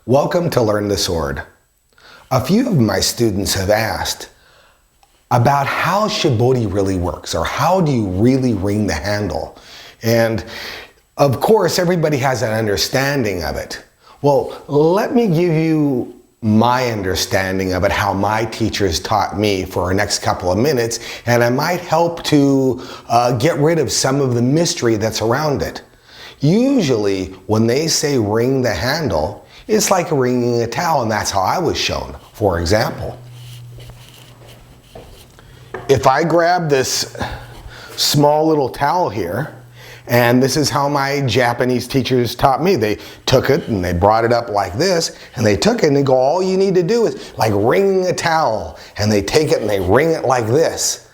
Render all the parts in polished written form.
Welcome to Learn the Sword. A few of my students have asked about how shibori really works, or how do you really ring the handle? And of course, everybody has an understanding of it. Well, let me give you my understanding of it, how my teachers taught me for our next couple of minutes, and I might help to get rid of some of the mystery that's around it. Usually, when they say ring the handle, it's like wringing a towel, and that's how I was shown. For example, if I grab this small little towel here, and this is how my Japanese teachers taught me. They took it and they brought it up like this, and they took it and they go, all you need to do is like wringing a towel, and they take it and they wring it like this.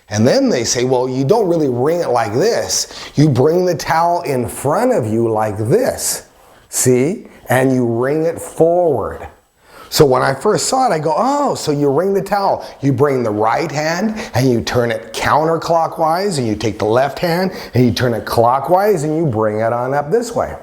And then they say, well, you don't really wring it like this. You bring the towel in front of you like this, see? And you wring it forward. So when I first saw it, I go, oh, so you wring the towel. You bring the right hand and you turn it counterclockwise, and you take the left hand and you turn it clockwise and you bring it on up this way.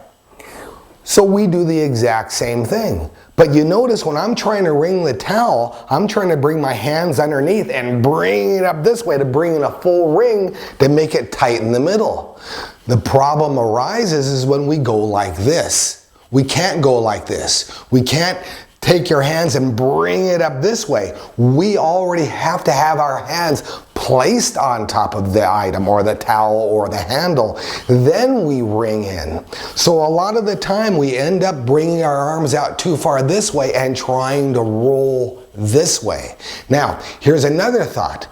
So we do the exact same thing. But you notice when I'm trying to wring the towel, I'm trying to bring my hands underneath and bring it up this way to bring in a full ring to make it tight in the middle. The problem arises is when we go like this. We can't go like this. We can't take your hands and bring it up this way. We already have to have our hands placed on top of the item or the towel or the handle. Then we ring in. So a lot of the time we end up bringing our arms out too far this way and trying to roll this way. Now, here's another thought.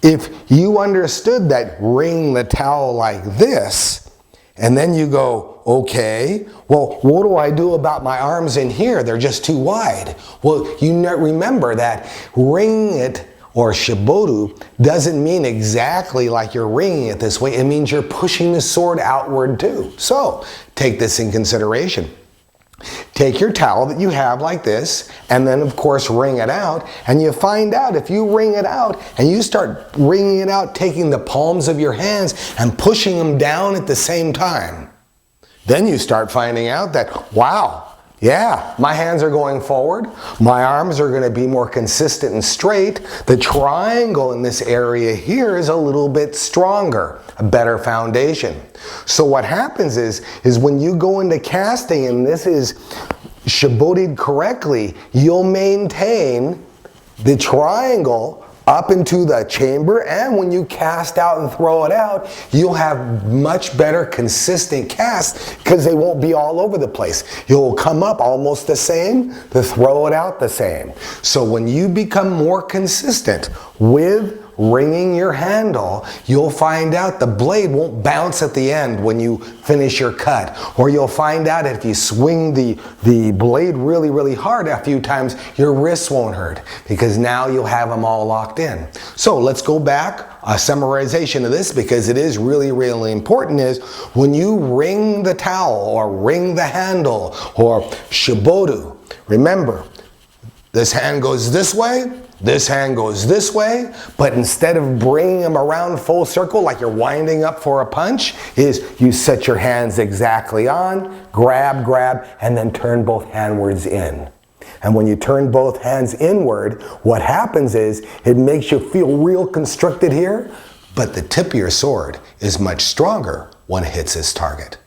If you understood that wring the towel like this, and then you go, okay, well, what do I do about my arms in here? They're just too wide. Well, you remember that ring it, or shiboru, doesn't mean exactly like you're ringing it this way. It means you're pushing the sword outward too. So take this in consideration. Take your towel that you have like this, and then of course wring it out, and you find out if you wring it out and you start wringing it out, taking the palms of your hands and pushing them down at the same time, then you start finding out that, wow, yeah, my hands are going forward, my arms are going to be more consistent and straight, the triangle in this area here is a little bit stronger, a better foundation. So what happens is when you go into casting and this is shiboried correctly, you'll maintain the triangle up into the chamber, and when you cast out and throw it out, you'll have much better consistent casts because they won't be all over the place. You'll come up almost the same, to throw it out the same. So when you become more consistent with wringing your handle, you'll find out the blade won't bounce at the end when you finish your cut. Or you'll find out if you swing the blade really, really hard a few times, your wrists won't hurt, because now you'll have them all locked in. So let's go back, a summarization of this, because it is really, really important, is when you wring the towel or wring the handle or shiboru, remember, this hand goes this way, this hand goes this way, but instead of bringing them around full circle like you're winding up for a punch, is you set your hands exactly on, grab, and then turn both handwards in. And when you turn both hands inward, what happens is it makes you feel real constricted here, but the tip of your sword is much stronger when it hits its target.